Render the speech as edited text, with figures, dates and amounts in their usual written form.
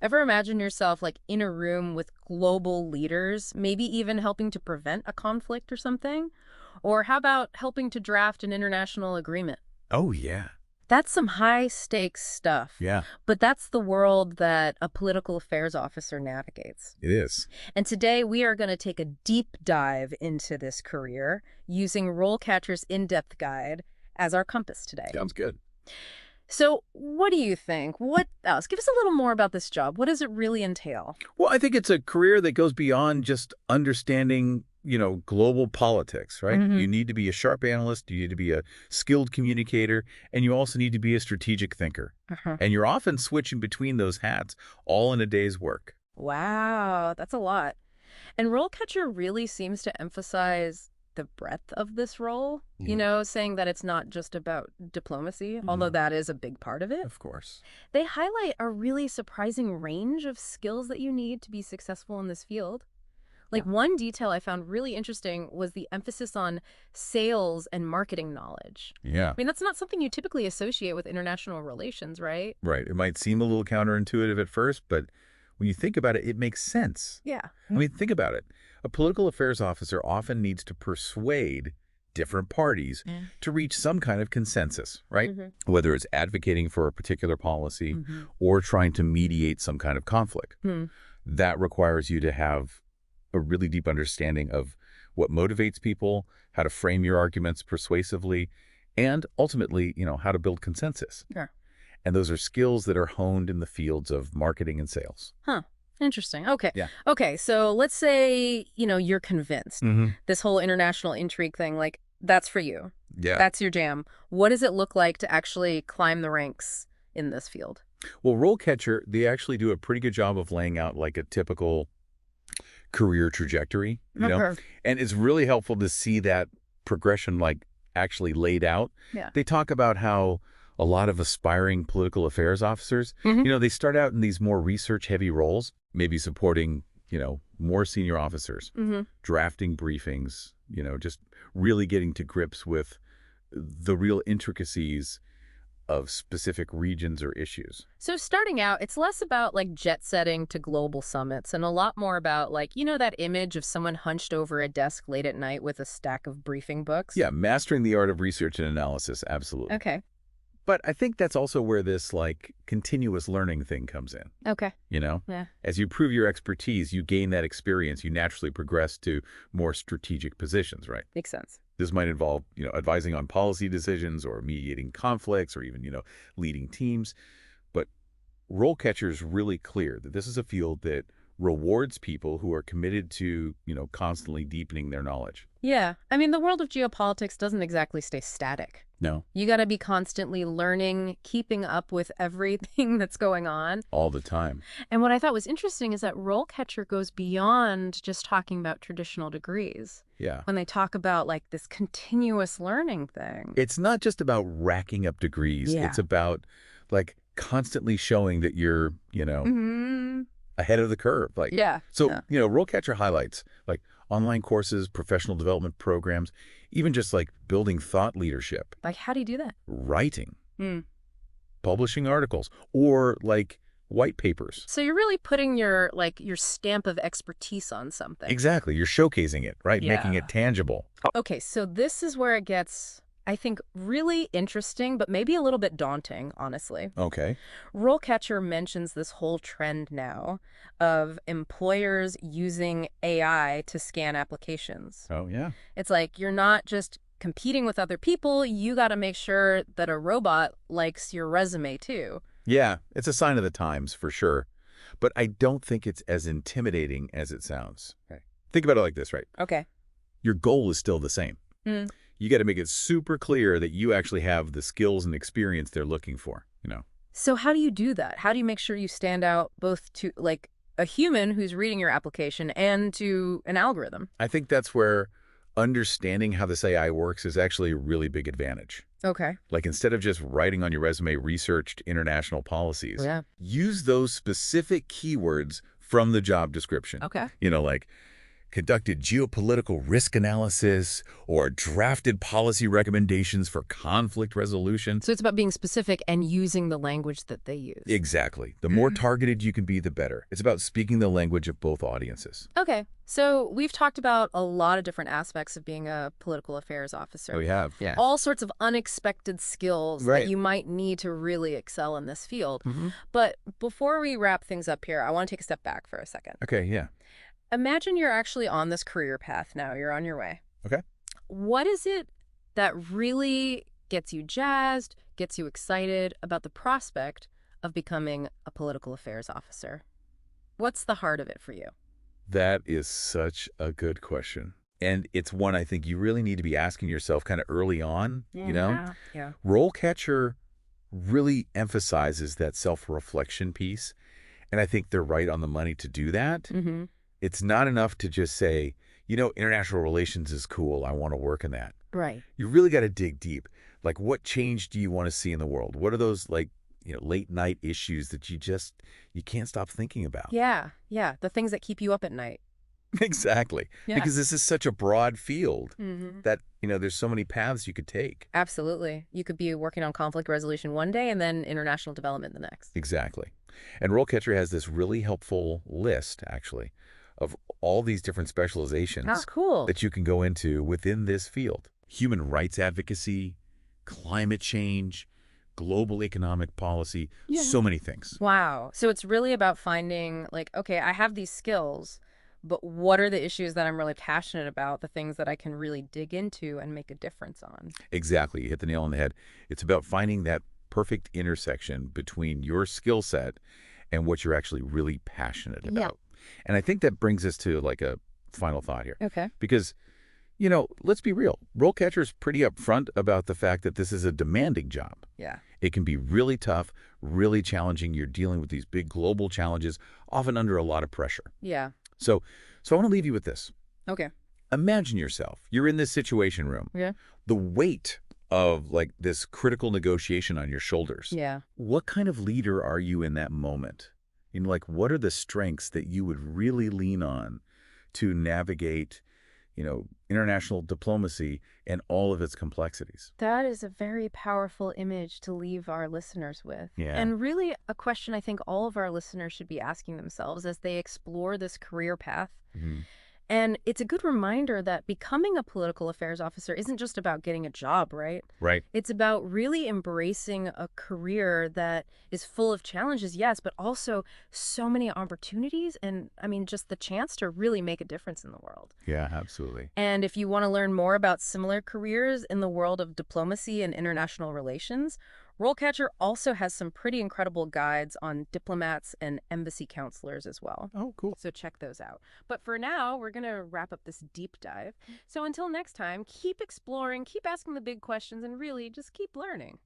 Ever imagine yourself like in a room with global leaders, maybe even helping to prevent a conflict or something? Or how about helping to draft an international agreement? Oh, yeah. That's some high stakes stuff. Yeah, But that's the world that a political affairs officer navigates. it is. And today we are going to take a deep dive into this career using RoleCatcher's in-depth guide as our compass today. Sounds good. So what do you think? What else? Give us a little more about this job. What does it really entail? Well, I think it's a career that goes beyond just understanding, global politics, right? Hmm. You need to be a sharp analyst, you need to be a skilled communicator, and you also need to be a strategic thinker. Uh-huh. And you're often switching between those hats all in a day's work. Wow, that's a lot. And RoleCatcher really seems to emphasize the breadth of this role, saying that it's not just about diplomacy, although that is a big part of it. Of course. They highlight a really surprising range of skills that you need to be successful in this field. Like one detail I found really interesting was the emphasis on sales and marketing knowledge. Yeah. I mean, that's not something you typically associate with international relations, right? Right. It might seem a little counterintuitive at first, but when you think about it, it makes sense. Yeah. I mean, think about it. A political affairs officer often needs to persuade different parties to reach some kind of consensus, right? Whether it's advocating for a particular policy or trying to mediate some kind of conflict. That requires you to have a really deep understanding of what motivates people, how to frame your arguments persuasively, and ultimately, how to build consensus. Sure. And those are skills that are honed in the fields of marketing and sales. Huh. Interesting. Okay. Yeah. Okay. So let's say, you're convinced this whole international intrigue thing, like that's for you. Yeah. That's your jam. What does it look like to actually climb the ranks in this field? Well, RoleCatcher, they actually do a pretty good job of laying out like a typical career trajectory, Okay. and it's really helpful to see that progression like actually laid out. Yeah. They talk about how a lot of aspiring political affairs officers, they start out in these more research-heavy roles, maybe supporting, more senior officers, drafting briefings, just really getting to grips with the real intricacies of specific regions or issues. So starting out, it's less about like jet setting to global summits and a lot more about like, that image of someone hunched over a desk late at night with a stack of briefing books. Yeah, mastering the art of research and analysis, absolutely. Okay. But I think that's also where this like continuous learning thing comes in. Okay. Yeah. As you prove your expertise, you gain that experience, you naturally progress to more strategic positions, right? Makes sense. This might involve, advising on policy decisions or mediating conflicts or even, leading teams. But RoleCatcher is really clear that this is a field that rewards people who are committed to, constantly deepening their knowledge. Yeah. I mean, the world of geopolitics doesn't exactly stay static. No. You got to be constantly learning, keeping up with everything that's going on. All the time. And what I thought was interesting is that RoleCatcher goes beyond just talking about traditional degrees. Yeah. When they talk about like this continuous learning thing. It's not just about racking up degrees. Yeah. It's about like constantly showing that you're, ahead of the curve. Like, Yeah. So, Yeah. RoleCatcher highlights like online courses, professional development programs, even just like building thought leadership, Like, how do you do that? writing, Hmm. publishing articles, or like white papers. So you're really putting your stamp of expertise on something. Exactly. You're showcasing it, right? Making Yeah. it tangible. Okay, so this is where it gets, I think, really interesting, but maybe a little bit daunting, honestly. Okay. RoleCatcher mentions this whole trend now of employers using AI to scan applications. Oh, yeah. It's like you're not just competing with other people, you got to make sure that a robot likes your resume too. Yeah, it's a sign of the times for sure. But I don't think it's as intimidating as it sounds. Okay. Think about it like this, right? Okay. Your goal is still the same. You got to make it super clear that you actually have the skills and experience they're looking for, So how do you do that? How do you make sure you stand out both to like a human who's reading your application and to an algorithm? I think that's where understanding how this AI works is actually a really big advantage. Okay. Like instead of just writing on your resume researched international policies, use those specific keywords from the job description. Okay. Like conducted geopolitical risk analysis, or drafted policy recommendations for conflict resolution. So it's about being specific and using the language that they use. Exactly. The more targeted you can be, the better. It's about speaking the language of both audiences. Okay, so we've talked about a lot of different aspects of being a political affairs officer. We have. Yeah. All sorts of unexpected skills Right. that you might need to really excel in this field. Mm-hmm. But before we wrap things up here, I want to take a step back for a second. Okay, yeah. Imagine you're actually on this career path now. You're on your way. Okay. What is it that really gets you jazzed, gets you excited about the prospect of becoming a political affairs officer? What's the heart of it for you? That is such a good question. And it's one I think you really need to be asking yourself kind of early on, you know? Yeah. RoleCatcher really emphasizes that self-reflection piece, and I think they're right on the money to do that. Mm-hmm. It's not enough to just say, you know, international relations is cool, I want to work in that. Right. You really got to dig deep. Like, what change do you want to see in the world? What are those, like, you know, late night issues that you can't stop thinking about? Yeah. The things that keep you up at night. Exactly. Yeah. Because this is such a broad field Mm-hmm. that, you know, there's so many paths you could take. Absolutely. You could be working on conflict resolution one day and then international development the next. Exactly. And RoleCatcher has this really helpful list, actually, of all these different specializations Ah, cool. that you can go into within this field. Human rights advocacy, climate change, global economic policy, so many things. Wow. So it's really about finding, like, okay, I have these skills, but what are the issues that I'm really passionate about, the things that I can really dig into and make a difference on? Exactly. You hit the nail on the head. It's about finding that perfect intersection between your skill set and what you're actually really passionate about. And I think that brings us to like a final thought here. Okay. Because, you know, let's be real. RoleCatcher is pretty upfront about the fact that this is a demanding job. Yeah. It can be really tough, really challenging. You're dealing with these big global challenges, often under a lot of pressure. Yeah. So I want to leave you with this. Okay. Imagine yourself. You're in this situation room. Yeah. The weight of like this critical negotiation on your shoulders. Yeah. What kind of leader are you in that moment? You know, like, what are the strengths that you would really lean on to navigate, you know, international diplomacy and all of its complexities? That is a very powerful image to leave our listeners with. Yeah. And really a question I think all of our listeners should be asking themselves as they explore this career path. Mhm. And it's a good reminder that becoming a political affairs officer isn't just about getting a job, right? Right. It's about really embracing a career that is full of challenges, yes, but also so many opportunities and, I mean, just the chance to really make a difference in the world. Yeah, absolutely. And if you want to learn more about similar careers in the world of diplomacy and international relations, RoleCatcher also has some pretty incredible guides on diplomats and embassy counselors as well. Oh, cool. So check those out. But for now, we're going to wrap up this deep dive. So until next time, keep exploring, keep asking the big questions, and really just keep learning.